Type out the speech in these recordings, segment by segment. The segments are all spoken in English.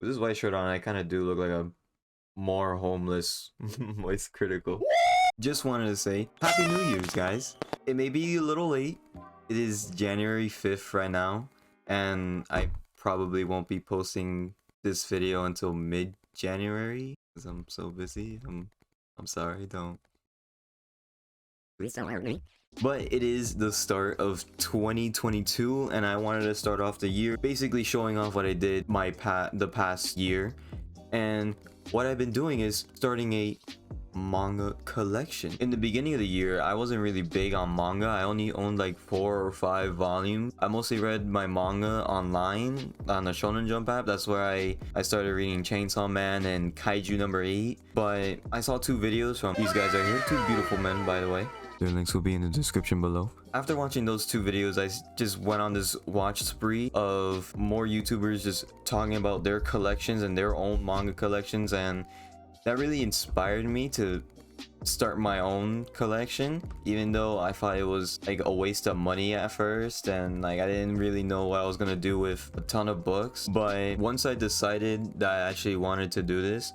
With this white shirt on, I kind of do look like a more homeless voice critical. Just wanted to say Happy New Year's, guys. It may be a little late. It is January 5th right now, and I probably won't be posting this video until mid-January because I'm so busy. I'm sorry, don't. Please don't hurt me. But it is the start of 2022, and I wanted to start off the year basically showing off what I did the past year. And what I've been doing is starting a manga collection. In the beginning of the year, I wasn't really big on manga. I only owned like 4 or 5 volumes. I mostly read my manga online on the Shonen Jump app. That's where I started reading Chainsaw Man and Kaiju number 8. But I saw 2 videos from these guys right here. 2 beautiful men, by the way. Their links will be in the description below. After watching those 2 videos, I just went on this watch spree of more YouTubers just talking about their collections and their own manga collections, and that really inspired me to start my own collection, even though I thought it was like a waste of money at first, and like I didn't really know what I was gonna do with a ton of books. But once I decided that I actually wanted to do this,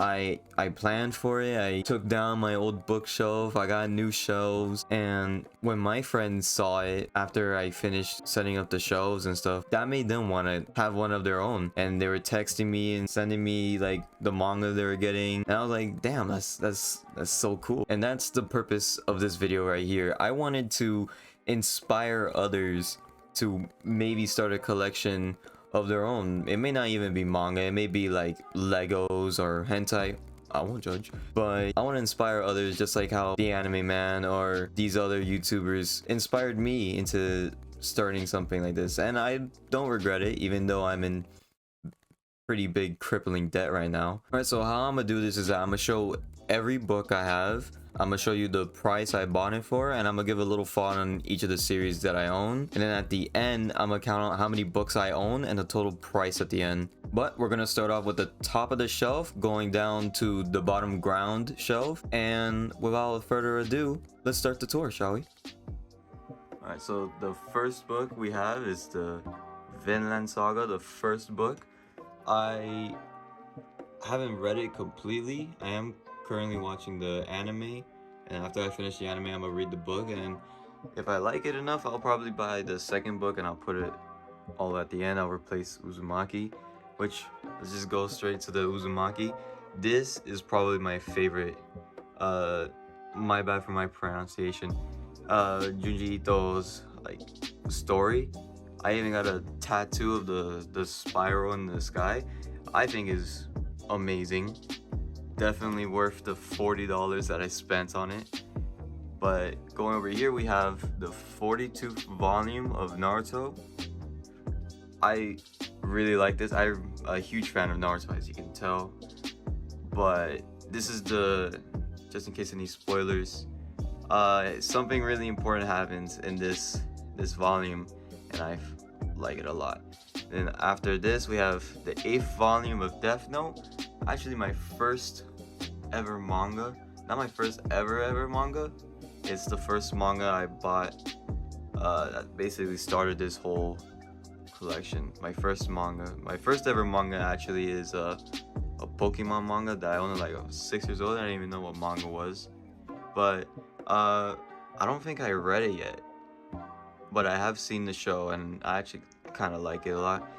I planned for it. I took down my old bookshelf. I got new shelves, and when my friends saw it after I finished setting up the shelves and stuff, that made them want to have one of their own, and they were texting me and sending me like the manga they were getting, and I was like, damn, that's so cool. And that's the purpose of this video right here. I wanted to inspire others to maybe start a collection of their own. It may not even be manga, it may be like Legos or hentai. I won't judge, but I want to inspire others just like how the Anime Man or these other YouTubers inspired me into starting something like this, and I don't regret it, even though I'm in pretty big crippling debt right now. Alright, so how I'm gonna do this is that I'm gonna show every book I have. I'm gonna show you the price I bought it for, and I'm gonna give a little thought on each of the series that I own, and then at the end I'm gonna count out how many books I own and the total price at the end. But we're gonna start off with the top of the shelf going down to the bottom ground shelf, and without further ado, let's start the tour, shall we? Alright, so the first book we have is the Vinland Saga, the first book. I haven't read it completely. I am currently watching the anime, and after I finish the anime, I'm gonna read the book, and if I like it enough, I'll probably buy the second book and I'll put it all at the end. I'll replace Uzumaki, which, let's just go straight to the Uzumaki. This is probably my favorite, my bad for my pronunciation, Junji Ito's like story. I even got a tattoo of the spiral in the sky. I think is amazing. Definitely worth the $40 that I spent on it. But going over here, we have the 42th volume of Naruto. I really like this. I'm a huge fan of Naruto, as you can tell. But this is just in case any spoilers, something really important happens in this volume, and I like it a lot. Then after this, we have the 8th volume of Death Note. Actually, my first ever manga. Not my first ever manga. It's the first manga I bought that basically started this whole collection. My first ever manga actually is a Pokemon manga that I owned like I was 6 years old. I didn't even know what manga was. But I don't think I read it yet. But I have seen the show, and I actually kind of like it a lot.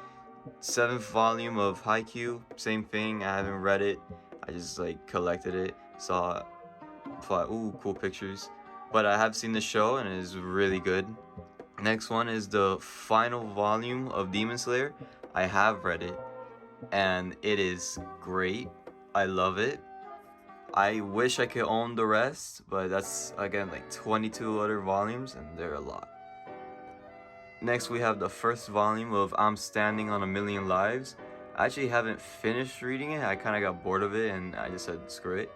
7th volume of Haikyuu, same thing. I haven't read it. I just like collected it, saw it, thought, ooh, cool pictures. But I have seen the show, and it is really good. Next one is the final volume of Demon Slayer. I have read it, and it is great. I love it. I wish I could own the rest, but that's again like 22 other volumes, and they're a lot. Next, we have the first volume of I'm Standing on a Million Lives. I actually haven't finished reading it. I kind of got bored of it, and I just said screw it.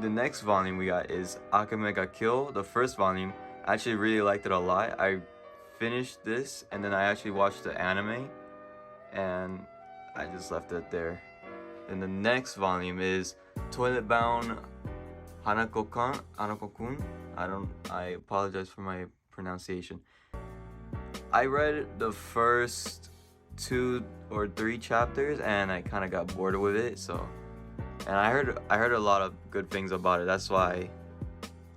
The next volume we got is Akame ga Kill, the first volume. I actually really liked it a lot. I finished this, and then I actually watched the anime, and I just left it there. Then the next volume is Toilet Bound Hanako-kun. I apologize for my pronunciation. I read the first 2 or 3 chapters and I kind of got bored with it. So, and I heard a lot of good things about it. That's why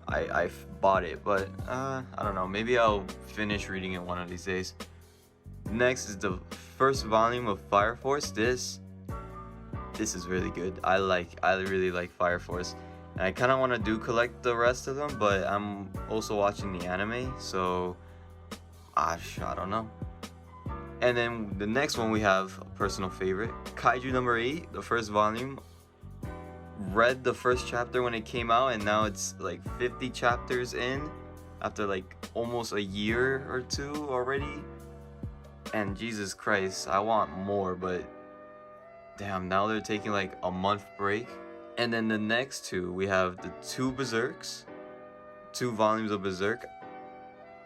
I bought it. But I don't know. Maybe I'll finish reading it one of these days. Next is the first volume of Fire Force. This is really good. I really like Fire Force. And I kind of want to collect the rest of them, but I'm also watching the anime, so I don't know. And then the next one we have a personal favorite, Kaiju number 8, the first volume. Read the first chapter when it came out, and now it's like 50 chapters in after like almost a year or two already. And Jesus Christ, I want more, but damn, now they're taking like a month break. And then the next two, we have the 2 Berserks, 2 volumes of Berserk.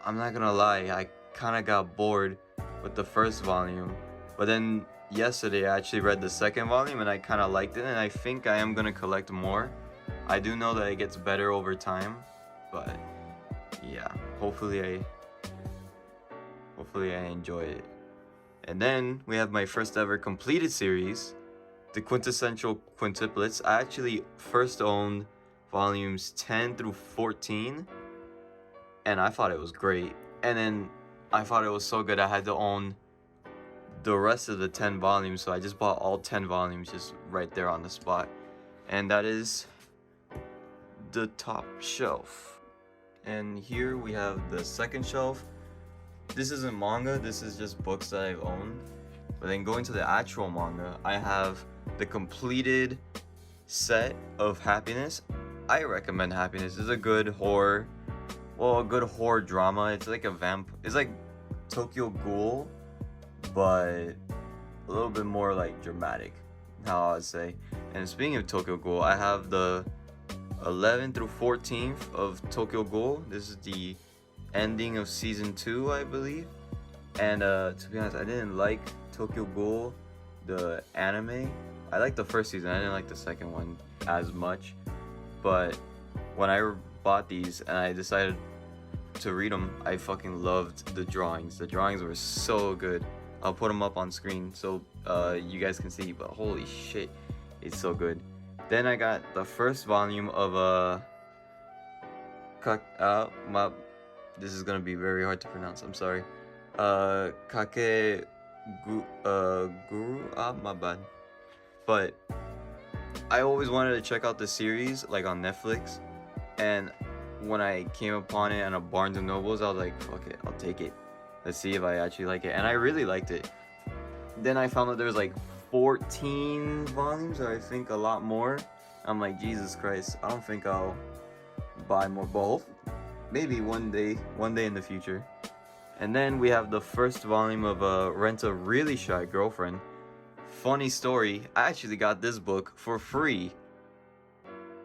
I'm not gonna lie, I kind of got bored with the first volume, but then yesterday I actually read the second volume and I kind of liked it, and I think I am gonna collect more. I do know that it gets better over time, but yeah, hopefully I enjoy it. And then we have my first ever completed series, the Quintessential Quintuplets. I actually first owned volumes 10 through 14, and I thought it was great. And then I thought it was so good I had to own the rest of the 10 volumes, so I just bought all 10 volumes just right there on the spot. And that is the top shelf. And here we have the second shelf. This isn't manga, this is just books that I've owned. But then going to the actual manga, I have the completed set of Happiness. I recommend Happiness. It's a good horror, a good horror drama. It's like it's like Tokyo Ghoul, but a little bit more like dramatic, how I would say. And speaking of Tokyo Ghoul, I have the 11th through 14th of Tokyo Ghoul. This is the ending of season 2, I believe. And to be honest, I didn't like Tokyo Ghoul, the anime. I liked the first season, I didn't like the second one as much. But when I bought these and I decided to read them, I fucking loved the drawings. The drawings were so good. I'll put them up on screen so you guys can see, but holy shit, it's so good. Then I got the first volume of this is gonna be very hard to pronounce, I'm sorry. Guru, my bad. But I always wanted to check out the series like on Netflix, and when I came upon it on a Barnes and Nobles, I was like, fuck it, I'll take it. Let's see if I actually like it. And I really liked it. Then I found that there was like 14 volumes, or I think a lot more. I'm like, Jesus Christ, I don't think I'll buy more, but maybe one day in the future. And then we have the first volume of Rent a Really Shy Girlfriend. Funny story, I actually got this book for free.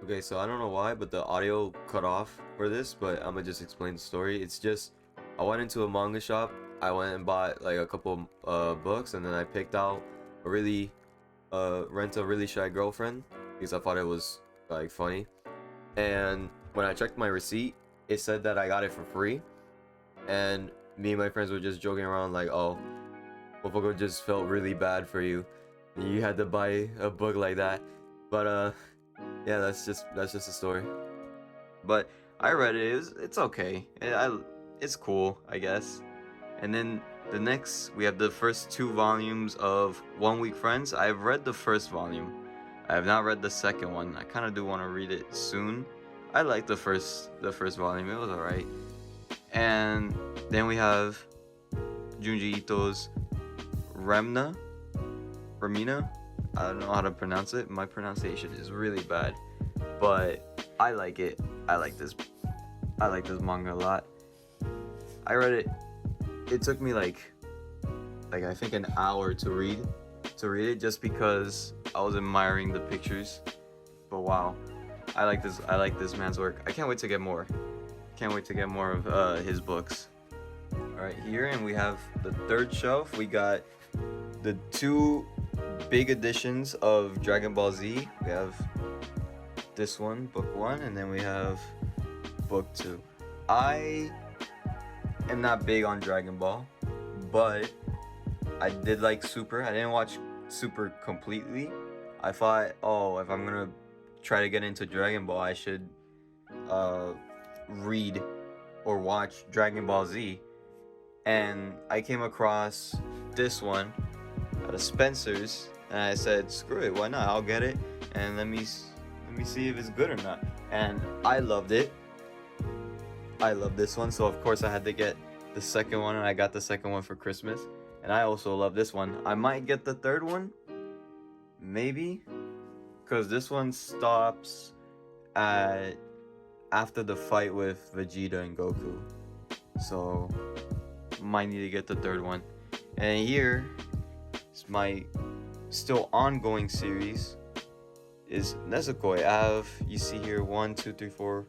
Okay, so I don't know why, but the audio cut off for this, but I'm gonna just explain the story. It's just, I went into a manga shop, I went and bought like a couple books, and then I picked out a Rent a Really Shy Girlfriend, because I thought it was like funny. And when I checked my receipt, it said that I got it for free. And me and my friends were just joking around like, oh, motherfucker just felt really bad for you. You had to buy a book like that. But yeah, that's just a story. But I read it. It's okay. It's cool, I guess. And then the next, we have the first 2 volumes of 1 Week Friends. I've read the first volume. I have not read the second one. I kind of do want to read it soon. I liked the first volume. It was alright. And then we have Junji Ito's Remina. I don't know how to pronounce it. My pronunciation is really bad, but I like it. I like this manga a lot. I read it. It took me like I think an hour to read it, just because I was admiring the pictures. But wow, I like this man's work. I can't wait to get more. Can't wait to get more of his books. Alright, here, and we have the third shelf. We got the 2 big editions of Dragon Ball Z. We have this one, book 1, and then we have book 2. I am not big on Dragon Ball, but I did like Super. I didn't watch Super completely. I thought, oh, if I'm gonna try to get into Dragon Ball, I should read or watch Dragon Ball Z. And I came across this one at a Spencer's, and I said, screw it, why not? I'll get it, and let me see if it's good or not. And I loved it. I love this one, so of course I had to get the second one, and I got the second one for Christmas. And I also love this one. I might get the third one, maybe, because this one stops at after the fight with Vegeta and Goku. So might need to get the third one. And here is my still ongoing series is Nezuko. I have, you see here, 1, 2, 3, 4.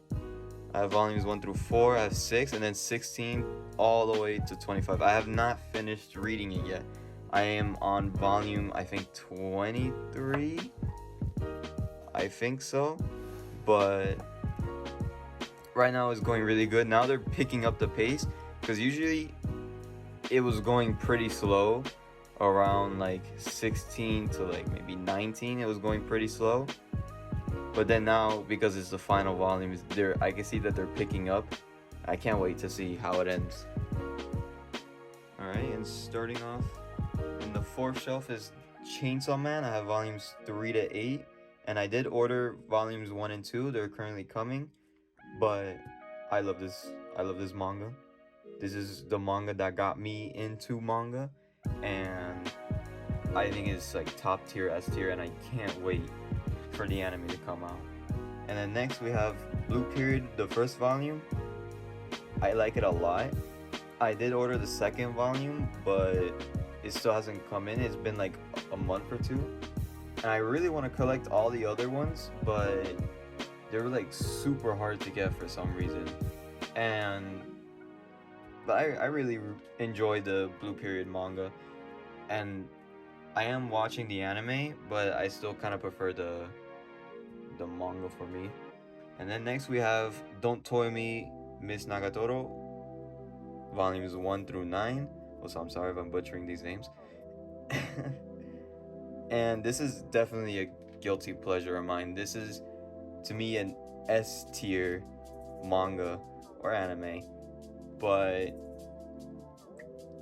I have volumes 1 through 4. I have 6, and then 16 all the way to 25. I have not finished reading it yet. I am on volume, I think, 23. I think so. But right now it's going really good. Now they're picking up the pace, because usually it was going pretty slow around like 16 to like maybe 19. It was going pretty slow. But then now, because it's the final volume, I can see that they're picking up. I can't wait to see how it ends. Alright, and starting off in the 4th shelf is Chainsaw Man. I have volumes 3 to 8. And I did order volumes 1 and 2. They're currently coming. But I love this manga. This is the manga that got me into manga. And I think it's like top tier, S tier. And I can't wait for the anime to come out. And then next we have Blue Period, the 1st volume. I like it a lot. I did order the 2nd volume, but it still hasn't come in. It's been like a month or 2. And I really want to collect all the other ones, but they're like super hard to get for some reason. But I really enjoy the Blue Period manga. And I am watching the anime, but I still kind of prefer the manga for me. And then next we have Don't Toy Me, Miss Nagatoro, volumes 1 through 9. Also, I'm sorry if I'm butchering these names. And this is definitely a guilty pleasure of mine. This is, to me, an S tier manga or anime. But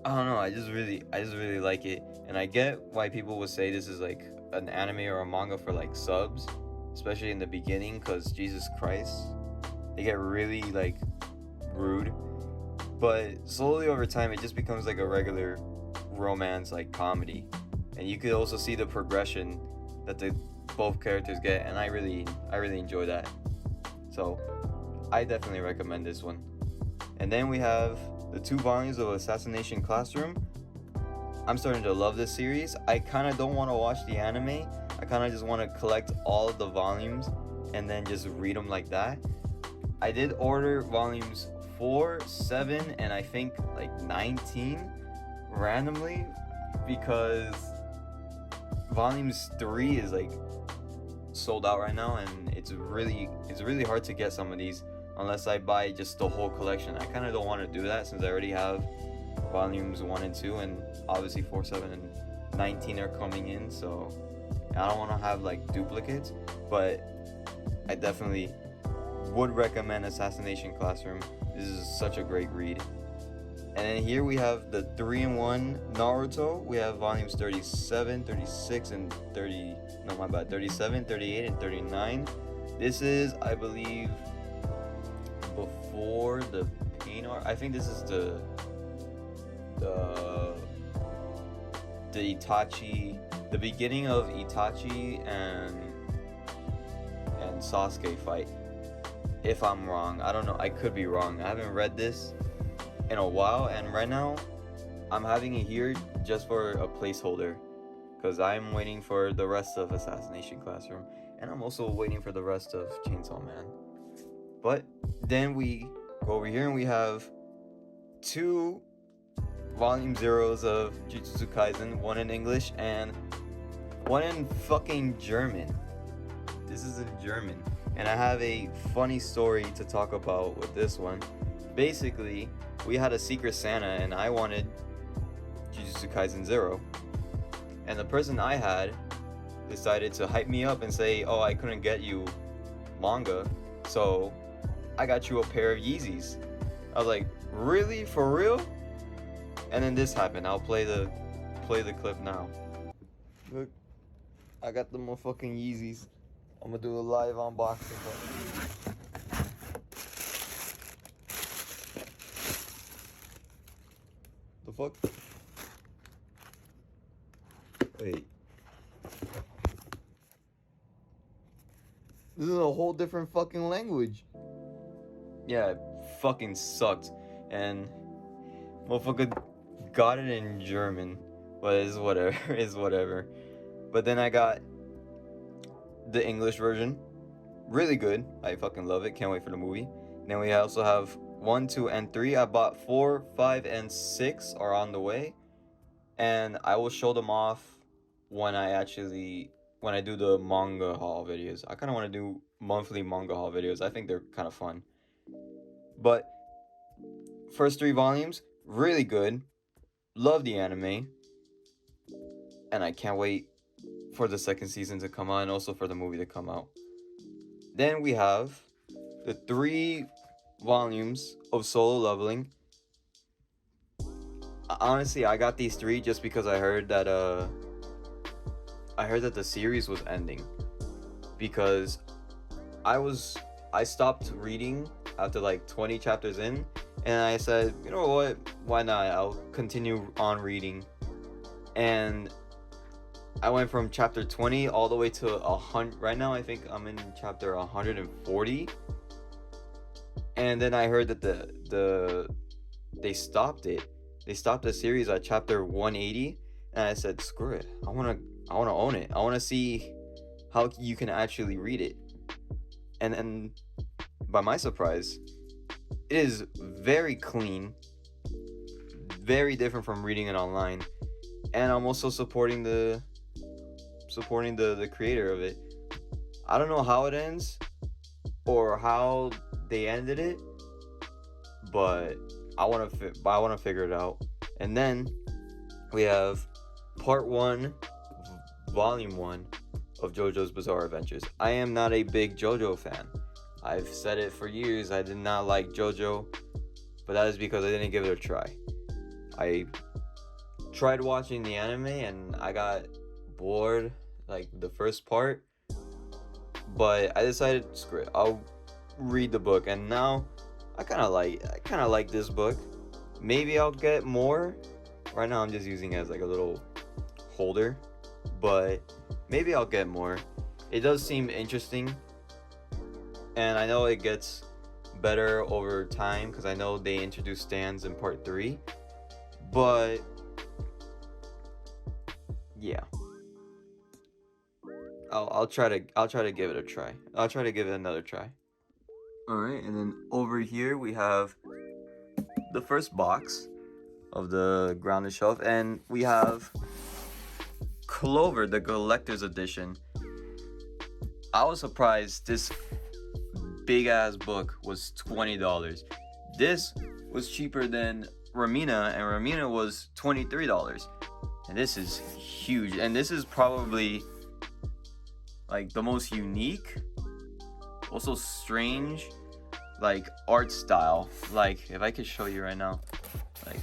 I don't know, I just really like it. And I get why people would say this is like an anime or a manga for like subs, especially in the beginning, because Jesus Christ, they get really like rude. But slowly over time it just becomes like a regular romance like comedy. And you could also see the progression that both characters get, and I really enjoy that. So I definitely recommend this one. And then we have the 2 volumes of Assassination Classroom. I'm starting to love this series. I kind of don't want to watch the anime. I kind of just want to collect all of the volumes and then just read them like that. I did order volumes 4, 7, and I think like 19 randomly, because volumes 3 is like sold out right now, and it's really hard to get some of these unless I buy just the whole collection. I kind of don't want to do that since I already have volumes 1 and 2, and obviously 4, 7, and 19 are coming in, so I don't want to have like duplicates. But I definitely would recommend Assassination Classroom. This is such a great read. And then here we have the 3-in-1 Naruto. We have volumes 37, 36, and 37, 38, and 39. This is, I believe, before the pain arc. I think this is the Itachi, the beginning of Itachi and Sasuke fight. If I'm wrong, I don't know. I could be wrong. I haven't read this in a while, and right now I'm having it here just for a placeholder, because I'm waiting for the rest of Assassination Classroom, and I'm also waiting for the rest of Chainsaw Man. But then we go over here and we have 2 volume zeros of Jujutsu Kaisen, 1 in English and 1 in fucking German. This is in German, and I have a funny story to talk about with this one. Basically, we had a Secret Santa, and I wanted Jujutsu Jujutsu Kaisen 0. And the person I had decided to hype me up and say, oh, I couldn't get you manga, so I got you a pair of Yeezys. I was like, really? For real? And then this happened. I'll play the clip now. Look, I got the motherfucking Yeezys. I'm gonna do a live unboxing. The fuck? Wait. This is a whole different fucking language. Yeah, it fucking sucked. And motherfucker got it in German. But it's whatever. It's whatever. But then I got the English version. Really good. I fucking love it. Can't wait for the movie. Then we also have 1, 2, and 3. I bought 4, 5, and 6 are on the way. And I will show them off when I do the manga haul videos. I kind of want to do monthly manga haul videos. I think they're kind of fun. But first 3 volumes, really good. Love the anime. And I can't wait for the second season to come out and also for the movie to come out. Then we have the 3 volumes of Solo Leveling. Honestly, I got these 3 just because I heard that the series was ending, because I stopped reading after like 20 chapters in, and I said, you know what, why not, I'll continue on reading. And I went from chapter 20 all the way to 100. Right now I think I'm in chapter 140, and then I heard that they stopped the series at chapter 180, and I said, screw it, I want to own it. I want to see how you can actually read it. And by my surprise, it is very clean, very different from reading it online. And I'm also supporting the creator of it. I don't know how it ends or how they ended it, but I want to figure it out. And then we have part 1, volume 1 of JoJo's Bizarre Adventures. I am not a big JoJo fan. I've said it for years. I did not like JoJo, but that is because I didn't give it a try. I tried watching the anime and I got bored like the first part, but I decided, screw it, I'll read the book. And now I kind of like this book. Maybe I'll get more. Right now I'm just using it as like a little holder, but maybe I'll get more. It does seem interesting, and I know it gets better over time because I know they introduced stands in part 3. But yeah, I'll try to give it a try. I'll try to give it another try. All right, and then over here we have the first box of the grounded shelf, and we have Clover, the collector's edition. I was surprised this big ass book was $20. This was cheaper than Ramina, and Ramina was $23. And this is huge, and this is probably like the most unique, also strange, like art style. Like if I could show you right now, like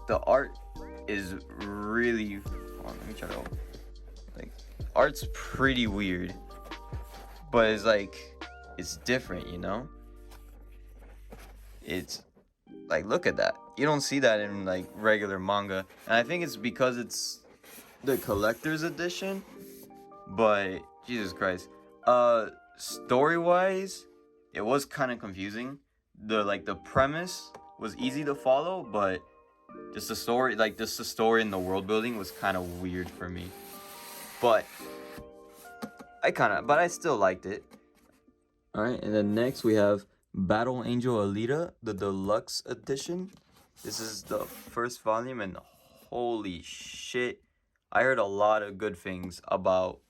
the art is really, hold on, let me try to, like, art's pretty weird, but it's like, it's different, you know? It's like, look at that. You don't see that in like regular manga, and I think it's because it's the collector's edition. But Jesus Christ, story wise, it was kind of confusing. The premise was easy to follow, but just the story, in the world building was kind of weird for me. But I still liked it. All right, and then next we have Battle Angel Alita, the deluxe edition. This is the first volume, and holy shit, I heard a lot of good things about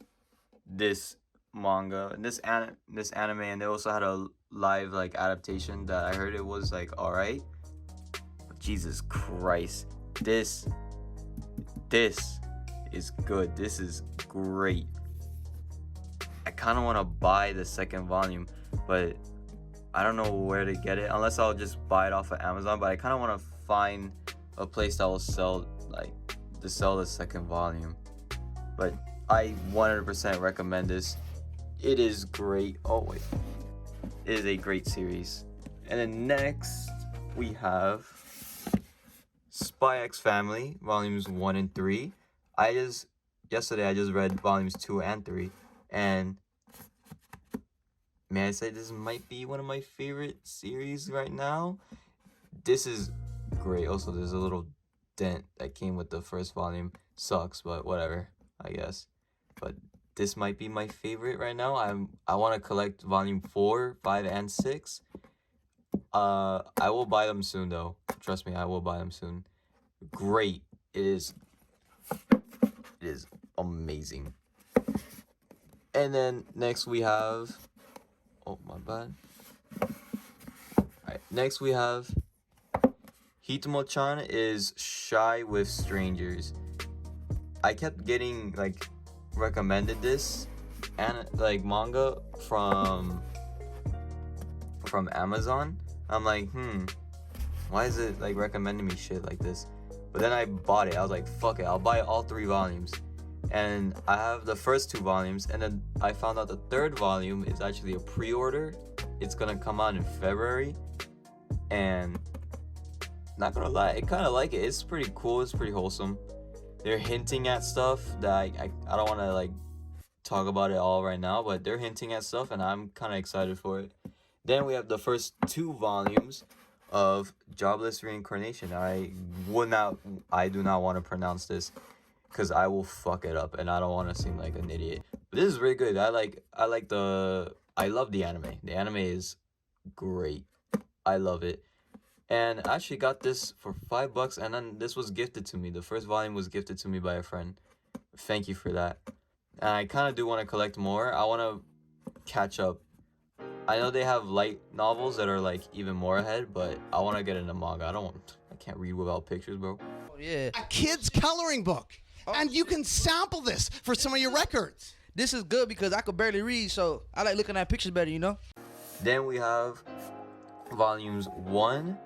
this manga and this anime, and they also had a live like adaptation that I heard it was like all right. But Jesus Christ, this this is good. This is great. I kind of want to buy the second volume, but I don't know where to get it, unless I'll just buy it off of Amazon. But I kind of want to find a place that will sell the second volume. But I 100% recommend this. It is great. Oh wait, it is a great series. And then next we have Spy X Family volumes 1 and 3. Yesterday I just read volumes 2 and 3, and may I say this might be one of my favorite series right now. This is great. Also, there's a little dent that came with the first volume. Sucks, but whatever, I guess. But this might be my favorite right now. I want to collect volume 4, 5, and 6. I will buy them soon though. Trust me, I will buy them soon. Great. It is amazing. And then next we have, oh my bad. Alright, next we have Hitomo-chan is Shy with Strangers. I kept getting recommended this and manga from Amazon. I'm like, why is it recommending me shit like this? But then I bought it. I was like, fuck it, I'll buy all 3 volumes. And I have the first 2 volumes, and then I found out the 3rd volume is actually a pre-order. It's gonna come out in February, and not gonna lie, I kind of like it. It's pretty cool. It's pretty wholesome. They're hinting at stuff that I don't want to talk about it all right now, but they're hinting at stuff, and I'm kind of excited for it. Then we have the first 2 volumes of Jobless Reincarnation. I do not want to pronounce this, because I will fuck it up, and I don't want to seem like an idiot. But this is really good. I love the anime. The anime is great. I love it. And I actually got this for $5, and then this was gifted to me. The first volume was gifted to me by a friend. Thank you for that. And I kind of do want to collect more. I want to catch up. I know they have light novels that are even more ahead, but I want to get into manga. I can't read without pictures, bro. Oh, yeah. A kid's coloring book. And you can sample this for some of your records. This is good because I could barely read, so I like looking at pictures better, you know? Then we have volumes 1,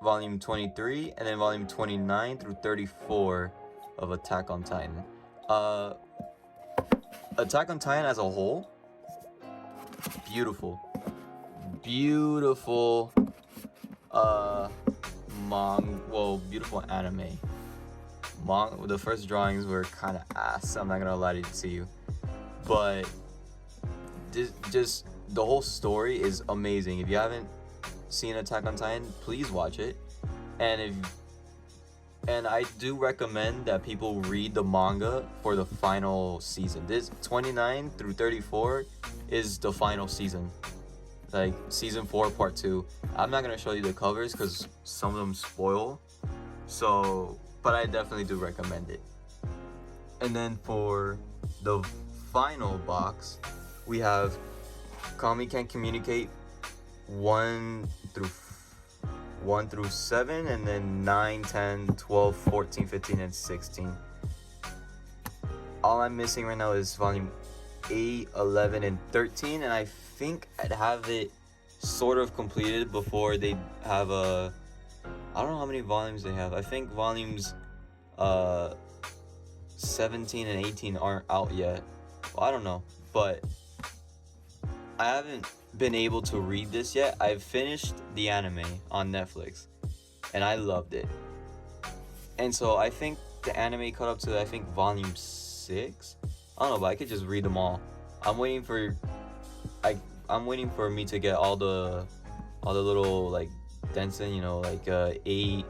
volume 23, and then volume 29 through 34 of Attack on Titan. Attack on Titan as a whole, beautiful beautiful anime. The first drawings were kind of ass, I'm not gonna lie to you, but just the whole story is amazing. If you haven't seen Attack on Titan, please watch it. And I do recommend that people read the manga for the final season. This 29 through 34 is the final season, season 4 part 2. I'm not gonna show you the covers because some of them spoil, but I definitely do recommend it. And then for the final box, we have Kami Can't Communicate 1 through 7, and then 9, 10, 12, 14, 15, and 16. All I'm missing right now is volume 8, 11, and 13, and I think I'd have it sort of completed before they have I don't know how many volumes they have. I think volumes 17 and 18 aren't out yet. Well, I don't know, but I haven't been able to read this yet. I've finished the anime on Netflix, and I loved it. And so I think the anime caught up to volume 6. I don't know, but I could just read them all. I'm waiting for me to get all the little dents in, 8,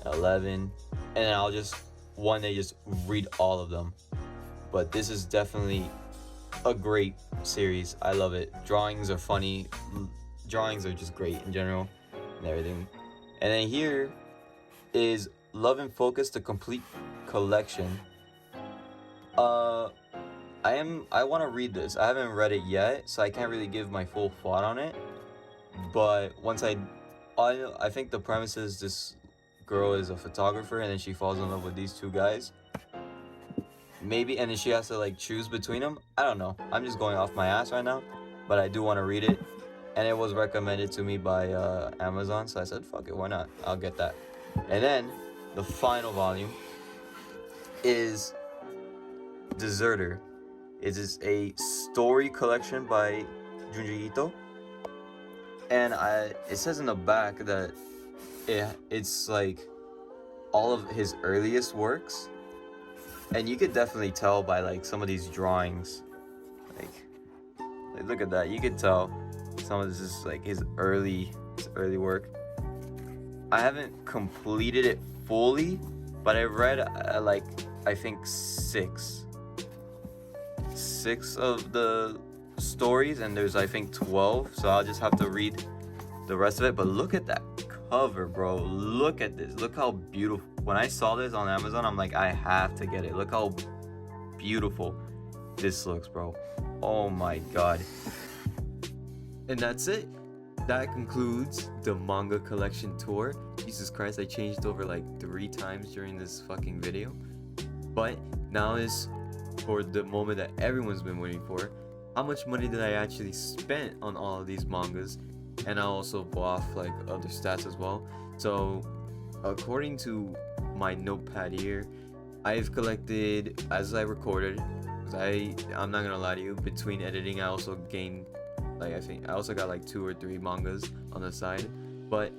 11, and then I'll just one day just read all of them. But this is definitely a great series. I love it. Drawings are funny. Drawings are just great in general and everything. And then here is Love and Focus, the complete collection. I want to read this. I haven't read it yet, so I can't really give my full thought on it. But once I think the premise is this girl is a photographer, and then she falls in love with these two guys. Maybe, and then she has to like choose between them. I don't know. I'm just going off my ass right now, but I do want to read it, and it was recommended to me by Amazon, so I said, fuck it, why not? I'll get that. And then the final volume is Deserter. It is a story collection by Junji Ito, and it says in the back that it's like all of his earliest works, and you could definitely tell by like some of these drawings, like look at that, you could tell some of this is like his early work. I haven't completed it fully, but I read like I think six of the stories, and there's I think 12, so I'll just have to read the rest of it. But look at that cover, bro. Look at this. Look how beautiful. When I saw this on Amazon, I'm like, I have to get it. Look how beautiful this looks, bro. Oh my god. And that's it. That concludes the Manga Collection tour. Jesus Christ, I changed over like 3 times during this fucking video. But now is for the moment that everyone's been waiting for. How much money did I actually spend on all of these mangas? And I'll also go off like other stats as well. So according to my notepad here, I've collected, as I recorded, because I'm not gonna lie to you, between editing I also gained like, I think I also got like 2 or 3 mangas on the side. But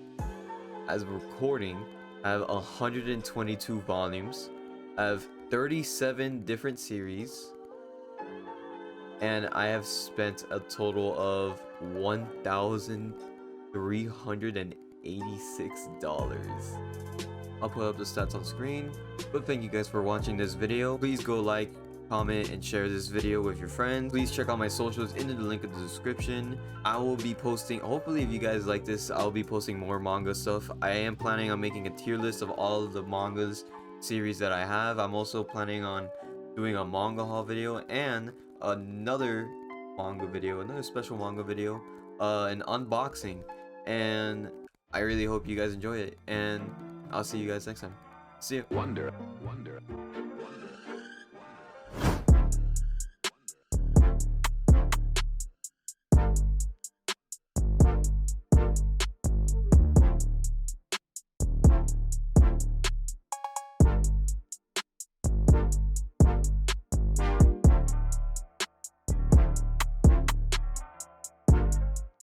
as recording, I have 122 volumes. I have 37 different series, and I have spent a total of $1,386. I'll put up the stats on screen. But thank you guys for watching this video. Please go like, comment, and share this video with your friends. Please check out my socials in the link in the description. I will be posting, hopefully if you guys like this, I'll be posting more manga stuff. I am planning on making a tier list of all of the mangas series that I have. I'm also planning on doing a manga haul video and another special manga video, an unboxing, and I really hope you guys enjoy it, and I'll see you guys next time. See ya. Wonder.